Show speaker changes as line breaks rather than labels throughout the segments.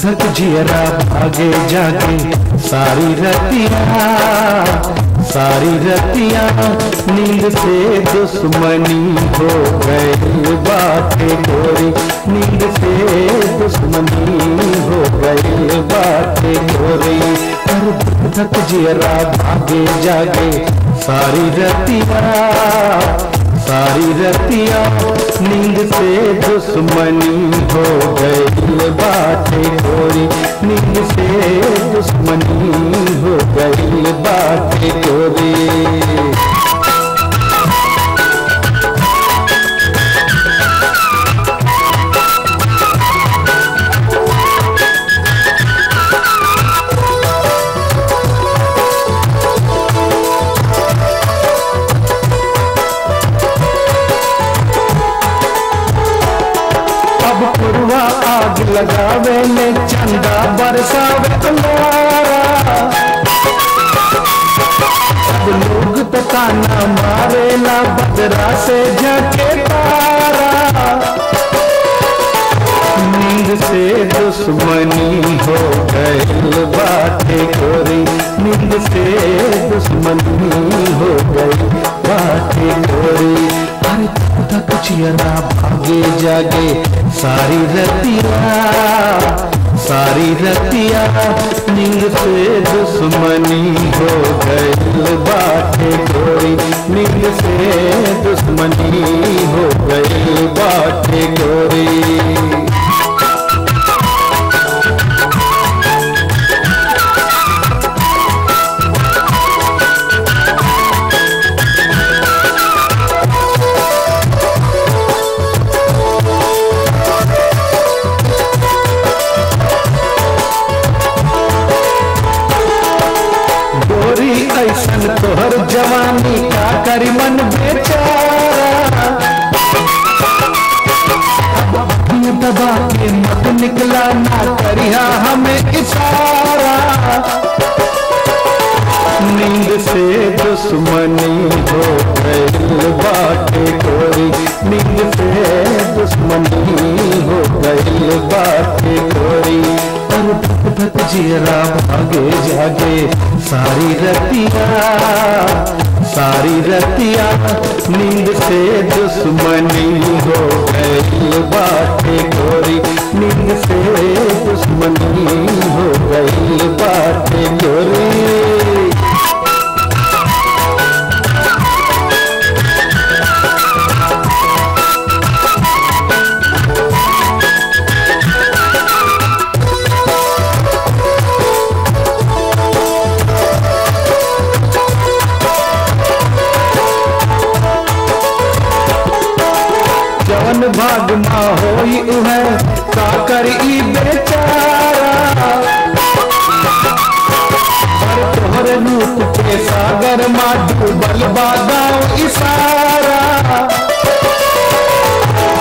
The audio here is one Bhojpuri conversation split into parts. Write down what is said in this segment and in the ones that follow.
धक जियरा भागे जागे सारी रतिया नींद से दुश्मनी हो गई बातें गोरी, नींद से दुश्मनी हो गई बातें गोरी। और धक जियरा भागे जागे सारी रतिया नींद से दुश्मनी हो गई बातें गोरी, नींद से दुश्मनी हो गई बातें गोरी। आग लगावे ले चंदा बरसावे अंगारा, सब लोग तो ताना मारेला बदरा से झके तारा। नींद से दुश्मनी हो गई बातें गोरी, नींद से दुश्मनी हो गई बातें गोरी। अरे तक चियरा भागे जागे सारी रतिया नींद से दुश्मनी हो गई बातें गोरी, नींद से दुश्मनी हो गई बातें गोरी। ऐसन तोहर जवानी का करी मन बेचारा, दबा के मत निकला ना करिया हमें इशारा। नींद से दुश्मनी हो गई बातें गोरी, नींद से दुश्मनी हो गई बातें गोरी। और धक जियरा भागे जागे सारी रतिया नींद से दुश्मनी हो गई बातें गोरी, नींद से दुश्मनी हो गई बातें गोरी। जवन भाग मा होई उहे का करी बेचारा, पर तोहर रूप के सागर मा डूबल बादाओ इशारा।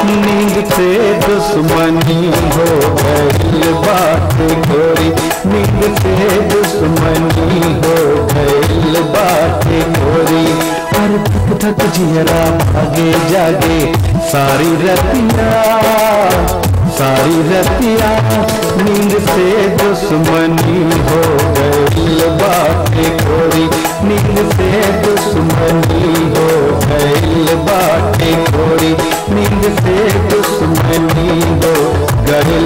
नींद से दुश्मनी हो गई बातें गोरी, नींद से दुश्मनी हो गई बातें गोरी। और धक जियरा भागे जागे सारी रतिया नींद से दुश्मनी हो गई बातें गोरी, नींद से दुश्मनी हो गई बातें गोरी, नींद से दुश्मनी हो गई